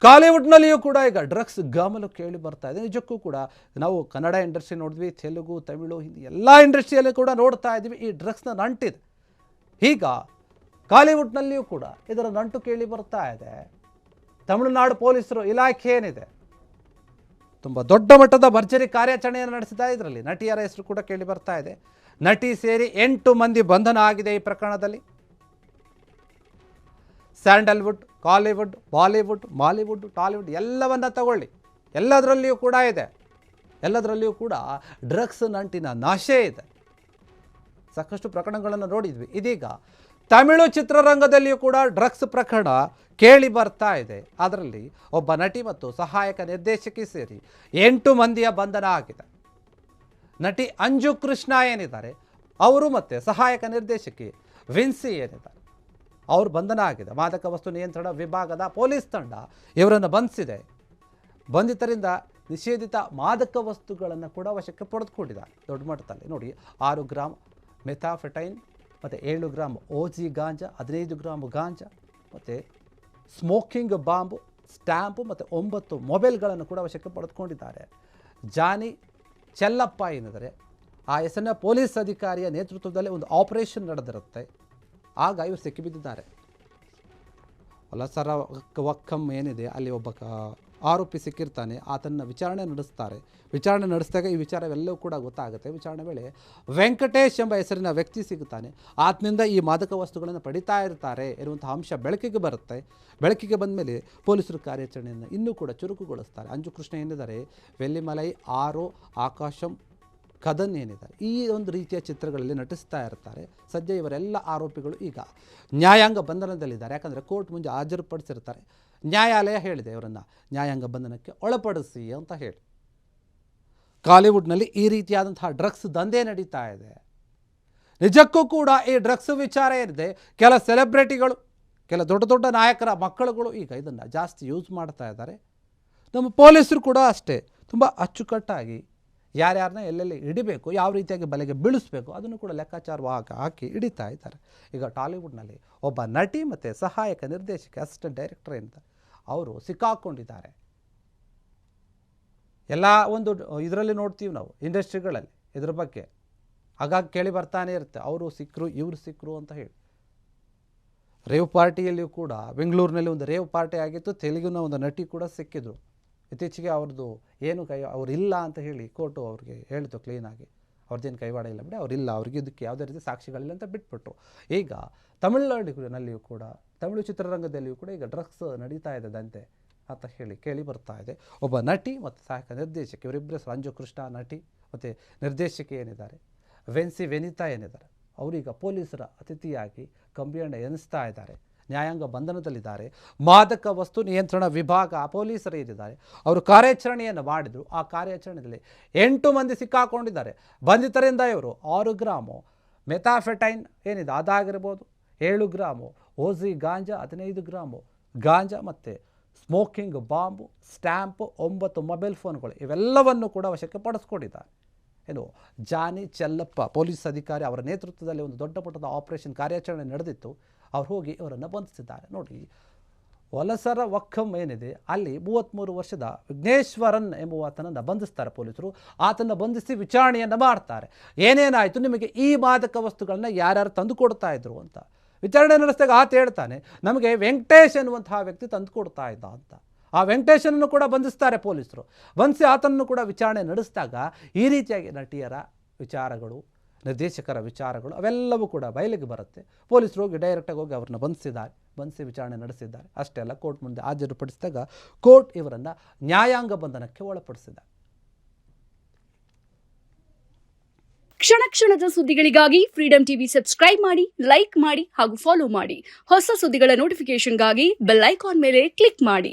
ಕಾಲಿವುಡ್ನಲ್ಲಿಯೂ ಕೂಡ ಈಗ ಡ್ರಗ್ಸ್ ಗಾಮಲು ಕೇಳಿ ಬರ್ತಾ ಇದೆ. ನಿಜಕ್ಕೂ ಕೂಡ ನಾವು ಕನ್ನಡ ಇಂಡಸ್ಟ್ರಿ ನೋಡಿದ್ವಿ, ತೆಲುಗು, ತಮಿಳು, ಹಿಂದಿ ಎಲ್ಲ ಇಂಡಸ್ಟ್ರಿಯಲ್ಲೂ ಕೂಡ ನೋಡ್ತಾ ಇದ್ವಿ ಈ ಡ್ರಗ್ಸ್ನ ನಂಟಿದೆ. ಈಗ ಕಾಲಿವುಡ್ನಲ್ಲಿಯೂ ಕೂಡ ಇದರ ನಂಟು ಕೇಳಿ ಬರ್ತಾ ಇದೆ. ತಮಿಳುನಾಡು ಪೊಲೀಸರು ಇಲಾಖೆ ಏನಿದೆ ತುಂಬ ದೊಡ್ಡ ಮಟ್ಟದ ಭರ್ಜರಿ ಕಾರ್ಯಾಚರಣೆಯನ್ನು ನಡೆಸಿದ. ಇದರಲ್ಲಿ ನಟಿಯರ ಹೆಸರು ಕೂಡ ಕೇಳಿ ಬರ್ತಾ ಇದೆ. ನಟಿ ಸೇರಿ 8 ಮಂದಿ ಬಂಧನ ಆಗಿದೆ ಈ ಪ್ರಕರಣದಲ್ಲಿ. Sandalwood, Kollywood, Bollywood, Mollywood, Tollywood ಎಲ್ಲವನ್ನ ತಗೊಳ್ಳಿ, ಎಲ್ಲದರಲ್ಲಿಯೂ ಕೂಡ ಇದೆ. ಎಲ್ಲದರಲ್ಲಿಯೂ ಕೂಡ ಡ್ರಗ್ಸ್ ನಂಟಿನ ನಾಶೇ ಇದೆ. ಸಾಕಷ್ಟು ಪ್ರಕರಣಗಳನ್ನು ನೋಡಿದ್ವಿ. ಇದೀಗ ತಮಿಳು ಚಿತ್ರರಂಗದಲ್ಲಿಯೂ ಕೂಡ ಡ್ರಗ್ಸ್ ಪ್ರಕರಣ ಕೇಳಿ ಬರ್ತಾ ಇದೆ. ಅದರಲ್ಲಿ ಒಬ್ಬ ನಟಿ ಮತ್ತು ಸಹಾಯಕ ನಿರ್ದೇಶಕಿ ಸೇರಿ 8 ಮಂದಿಯ ಬಂಧನ ಆಗಿದೆ. ನಟಿ ಅಂಜು ಕೃಷ್ಣ ಏನಿದ್ದಾರೆ ಅವರು ಮತ್ತು ಸಹಾಯಕ ನಿರ್ದೇಶಕಿ ವಿನ್ಸಿ ಏನಿದ್ದಾರೆ ಅವರು ಬಂಧನ ಆಗಿದೆ. ಮಾದಕ ವಸ್ತು ನಿಯಂತ್ರಣ ವಿಭಾಗದ ಪೊಲೀಸ್ ತಂಡ ಇವರನ್ನು ಬಂಧಿಸಿದೆ. ಬಂಧಿತರಿಂದ ನಿಷೇಧಿತ ಮಾದಕ ವಸ್ತುಗಳನ್ನು ಕೂಡ ವಶಕ್ಕೆ ಪಡೆದುಕೊಂಡಿದ್ದಾರೆ. ದೊಡ್ಡ ಮಟ್ಟದಲ್ಲಿ ನೋಡಿ, 6 ಗ್ರಾಮ್ ಮೆಥಾಫೆಟೈನ್ ಮತ್ತು 7 ಗ್ರಾಮ್ ಓಜಿ ಗಾಂಜಾ, 15 ಗ್ರಾಮ್ ಗಾಂಜಾ ಮತ್ತು ಸ್ಮೋಕಿಂಗ್ ಬಾಂಬು, ಸ್ಟ್ಯಾಂಪು ಮತ್ತು 9 ಮೊಬೈಲ್ಗಳನ್ನು ಕೂಡ ವಶಕ್ಕೆ ಪಡೆದುಕೊಂಡಿದ್ದಾರೆ. ಜಾನಿ ಚೆಲ್ಲಪ್ಪ ಏನಿದ್ದಾರೆ ಆ ಹೆಸರಿನ ಪೊಲೀಸ್ ಅಧಿಕಾರಿಯ ನೇತೃತ್ವದಲ್ಲಿ ಒಂದು ಆಪರೇಷನ್ ನಡೆದಿರುತ್ತೆ. ಆಗ ಇವರು ಸಿಕ್ಕಿಬಿದ್ದಿದ್ದಾರೆ. ವಲಸರ ವಕ್ಕಂ ಏನಿದೆ ಅಲ್ಲಿ ಒಬ್ಬ ಆರೋಪಿ ಸಿಕ್ಕಿರ್ತಾನೆ. ಆತನ ವಿಚಾರಣೆ ನಡೆಸ್ತಾರೆ. ವಿಚಾರಣೆ ನಡೆಸಿದಾಗ ಈ ವಿಚಾರವೆಲ್ಲವೂ ಕೂಡ ಗೊತ್ತಾಗುತ್ತೆ. ವಿಚಾರಣೆ ವೇಳೆ ವೆಂಕಟೇಶ್ ಎಂಬ ಹೆಸರಿನ ವ್ಯಕ್ತಿ ಸಿಗುತ್ತಾನೆ. ಆತನಿಂದ ಈ ಮಾದಕ ವಸ್ತುಗಳನ್ನು ಪಡಿತಾ ಇರ್ತಾರೆ ಎನ್ನುವಂಥ ಅಂಶ ಬೆಳಕಿಗೆ ಬರುತ್ತೆ. ಬೆಳಕಿಗೆ ಬಂದ ಮೇಲೆ ಪೊಲೀಸರು ಕಾರ್ಯಾಚರಣೆಯನ್ನು ಇನ್ನೂ ಕೂಡ ಚುರುಕುಗೊಳಿಸ್ತಾರೆ. ಅಂಜು ಕೃಷ್ಣ ಏನಿದ್ದಾರೆ ವೆಲ್ಲಿಮಲೈ, ಆರೋ, ಆಕಾಶಂ, ಕದನ್ ಏನಿದ್ದಾರೆ ಈ ಒಂದು ರೀತಿಯ ಚಿತ್ರಗಳಲ್ಲಿ ನಟಿಸ್ತಾ ಇರ್ತಾರೆ. ಸದ್ಯ ಇವರೆಲ್ಲ ಆರೋಪಿಗಳು ಈಗ ನ್ಯಾಯಾಂಗ ಬಂಧನದಲ್ಲಿದ್ದಾರೆ. ಯಾಕಂದರೆ ಕೋರ್ಟ್ ಮುಂದೆ ಹಾಜರುಪಡಿಸಿರ್ತಾರೆ. ನ್ಯಾಯಾಲಯ ಹೇಳಿದೆ ಇವರನ್ನು ನ್ಯಾಯಾಂಗ ಬಂಧನಕ್ಕೆ ಒಳಪಡಿಸಿ ಅಂತ ಹೇಳಿ. ಕಾಲಿವುಡ್ನಲ್ಲಿ ಈ ರೀತಿಯಾದಂತಹ ಡ್ರಗ್ಸ್ ದಂಧೆ ನಡೀತಾ ಇದೆ. ನಿಜಕ್ಕೂ ಕೂಡ ಈ ಡ್ರಗ್ಸ್ ವಿಚಾರ ಏನಿದೆ, ಕೆಲ ಸೆಲೆಬ್ರಿಟಿಗಳು, ಕೆಲ ದೊಡ್ಡ ದೊಡ್ಡ ನಾಯಕರ ಮಕ್ಕಳುಗಳು ಈಗ ಇದನ್ನು ಜಾಸ್ತಿ ಯೂಸ್ ಮಾಡ್ತಾ ಇದ್ದಾರೆ. ನಮ್ಮ ಪೊಲೀಸರು ಕೂಡ ಅಷ್ಟೇ ತುಂಬ ಅಚ್ಚುಕಟ್ಟಾಗಿ ಯಾರ್ಯಾರನ್ನ ಎಲ್ಲೆಲ್ಲಿ ಹಿಡಿಬೇಕು, ಯಾವ ರೀತಿಯಾಗಿ ಬಲೆಗೆ ಬೀಳಿಸ್ಬೇಕು ಅದನ್ನು ಕೂಡ ಲೆಕ್ಕಾಚಾರವಾಗಿ ಹಾಕಿ ಹಿಡಿತಾ ಇದ್ದಾರೆ. ಈಗ ಟಾಲಿವುಡ್ನಲ್ಲಿ ಒಬ್ಬ ನಟಿ ಮತ್ತು ಸಹಾಯಕ ನಿರ್ದೇಶಕ ಅಸಿಸ್ಟೆಂಟ್ ಡೈರೆಕ್ಟರ್ ಅಂತ ಅವರು ಸಿಕ್ಕಾಕ್ಕೊಂಡಿದ್ದಾರೆ. ಎಲ್ಲ ಒಂದು ಇದರಲ್ಲಿ ನೋಡ್ತೀವಿ ನಾವು ಇಂಡಸ್ಟ್ರಿಗಳಲ್ಲಿ ಇದ್ರ ಬಗ್ಗೆ ಆಗಾಗ ಕೇಳಿ ಬರ್ತಾನೆ ಇರುತ್ತೆ, ಅವರು ಸಿಕ್ಕರು ಇವರು ಸಿಕ್ಕರು ಅಂತ ಹೇಳಿ. ರೇವ್ ಪಾರ್ಟಿಯಲ್ಲಿಯೂ ಕೂಡ ಬೆಂಗಳೂರಿನಲ್ಲಿ ಒಂದು ರೇವ್ ಪಾರ್ಟಿ ಆಗಿತ್ತು. ತೆಲುಗಿನ ಒಂದು ನಟಿ ಕೂಡ ಸಿಕ್ಕಿದ್ರು. ಇತ್ತೀಚೆಗೆ ಅವ್ರದ್ದು ಏನು ಅವರಿಲ್ಲ ಅಂತ ಹೇಳಿ ಕೋರ್ಟು ಅವ್ರಿಗೆ ಹೇಳಿತು ಕ್ಲೀನಾಗಿ, ಅವ್ರದ್ದೇನು ಕೈವಾಡ ಇಲ್ಲ ಬಿಡಿ, ಅವರಿಲ್ಲ, ಅವ್ರಿಗೆ ಇದಕ್ಕೆ ಯಾವುದೇ ರೀತಿ ಸಾಕ್ಷಿಗಳಿಲ್ಲ ಅಂತ ಬಿಟ್ಬಿಟ್ರು. ಈಗ ತಮಿಳುನಾಡಿನಲ್ಲಿಯೂ ಕೂಡ ತಮಿಳು ಚಿತ್ರರಂಗದಲ್ಲಿಯೂ ಕೂಡ ಈಗ ಡ್ರಗ್ಸ್ ನಡೀತಾ ಇದೆ ದಂತೆ ಅಂತ ಹೇಳಿ ಕೇಳಿ ಬರ್ತಾ ಇದೆ. ಒಬ್ಬ ನಟಿ ಮತ್ತು ಸಹಾಯಕ ನಿರ್ದೇಶಕಿ ಇವರಿಬ್ಬರ ಹೆಸರು ಅಂಜು ಕೃಷ್ಣ ನಟಿ ಮತ್ತು ನಿರ್ದೇಶಕಿ ಏನಿದ್ದಾರೆ ವೆನ್ಸಿ ವೆನಿತಾ ಏನಿದ್ದಾರೆ ಅವರೀಗ ಪೊಲೀಸರ ಅತಿಥಿಯಾಗಿ ಕಂಬಿಯಣ್ಣ ಎನಿಸ್ತಾ ಇದ್ದಾರೆ. ನ್ಯಾಯಾಂಗ ಬಂಧನದಲ್ಲಿದ್ದಾರೆ. ಮಾದಕ ವಸ್ತು ನಿಯಂತ್ರಣ ವಿಭಾಗ ಪೊಲೀಸರು ಏನಿದ್ದಾರೆ ಅವರು ಕಾರ್ಯಾಚರಣೆಯನ್ನು ಮಾಡಿದರು. ಆ ಕಾರ್ಯಾಚರಣೆಯಲ್ಲಿ 8 ಮಂದಿ ಸಿಕ್ಕಾಕೊಂಡಿದ್ದಾರೆ. ಬಂಧಿತರಿಂದ ಇವರು 6 ಗ್ರಾಮು ಮೆಥಾಫೆಟೈನ್ ಏನಿದೆ ಅದಾಗಿರ್ಬೋದು, 7 ಗ್ರಾಮು ಓಜಿ ಗಾಂಜಾ, 15 ಗ್ರಾಮು ಗಾಂಜಾ ಮತ್ತು ಸ್ಮೋಕಿಂಗ್ ಬಾಂಬು, ಸ್ಟ್ಯಾಂಪು, 9 ಮೊಬೈಲ್ ಫೋನ್ಗಳು ಇವೆಲ್ಲವನ್ನು ಕೂಡ ವಶಕ್ಕೆ ಪಡಿಸ್ಕೊಂಡಿದ್ದಾರೆ. ಏನು ಜಾನಿ ಚೆಲ್ಲಪ್ಪ ಪೊಲೀಸ್ ಅಧಿಕಾರಿ ಅವರ ನೇತೃತ್ವದಲ್ಲಿ ಒಂದು ದೊಡ್ಡ ಮಟ್ಟದ ಆಪರೇಷನ್ ಕಾರ್ಯಾಚರಣೆ ನಡೆದಿತ್ತು. ಅವ್ರು ಹೋಗಿ ಇವರನ್ನು ಬಂಧಿಸಿದ್ದಾರೆ. ನೋಡಿ, ವಲಸರ ವಕ್ಕಂ ಏನಿದೆ ಅಲ್ಲಿ 33 ವರ್ಷದ ವಿಘ್ನೇಶ್ವರನ್ ಎಂಬುವಾತನನ್ನು ಬಂಧಿಸ್ತಾರೆ ಪೊಲೀಸರು. ಆತನ್ನು ಬಂಧಿಸಿ ವಿಚಾರಣೆಯನ್ನು ಮಾಡ್ತಾರೆ. ಏನೇನಾಯಿತು, ನಿಮಗೆ ಈ ಮಾದಕ ವಸ್ತುಗಳನ್ನ ಯಾರ್ಯಾರು ತಂದು ಕೊಡ್ತಾ ಇದ್ರು ಅಂತ ವಿಚಾರಣೆ ನಡೆಸಿದಾಗ ಆತ ಹೇಳ್ತಾನೆ, ನಮಗೆ ವೆಂಕಟೇಶ್ ಎನ್ನುವಂತಹ ವ್ಯಕ್ತಿ ತಂದು ಕೊಡ್ತಾ ಇದ್ದ ಅಂತ. ಆ ವೆಂಕಟೇಶನನ್ನು ಕೂಡ ಬಂಧಿಸ್ತಾರೆ ಪೊಲೀಸರು. ಬಂಧಿಸಿ ಆತನನ್ನು ಕೂಡ ವಿಚಾರಣೆ ನಡೆಸಿದಾಗ ಈ ರೀತಿಯಾಗಿ ನಟಿಯರ ವಿಚಾರಗಳು, ನಿರ್ದೇಶಕರ ವಿಚಾರಗಳು ಅವೆಲ್ಲವೂ ಕೂಡ ಬಯಲಿಗೆ ಬರುತ್ತೆ. ಪೊಲೀಸರು ಹೋಗಿ ಡೈರೆಕ್ಟಾಗಿ ಹೋಗಿ ಅವ್ರನ್ನ ಬಂಧಿಸಿದ್ದಾರೆ. ಬಂಧಿಸಿ ವಿಚಾರಣೆ ನಡೆಸಿದ್ದಾರೆ. ಅಷ್ಟೇ ಅಲ್ಲ, ಕೋರ್ಟ್ ಮುಂದೆ ಹಾಜರುಪಡಿಸಿದಾಗ ಕೋರ್ಟ್ ಇವರನ್ನು ನ್ಯಾಯಾಂಗ ಬಂಧನಕ್ಕೆ ಒಳಪಡಿಸಿದೆ. ಕ್ಷಣ ಕ್ಷಣದ ಸುದ್ದಿಗಳಿಗಾಗಿ ಫ್ರೀಡಂ ಟಿವಿ ಸಬ್ಸ್ಕ್ರೈಬ್ ಮಾಡಿ, ಲೈಕ್ ಮಾಡಿ ಹಾಗೂ ಫಾಲೋ ಮಾಡಿ. ಹೊಸ ಸುದ್ದಿಗಳ ನೋಟಿಫಿಕೇಶನ್ಗಾಗಿ ಬೆಲ್ ಐಕಾನ್ ಮೇಲೆ ಕ್ಲಿಕ್ ಮಾಡಿ.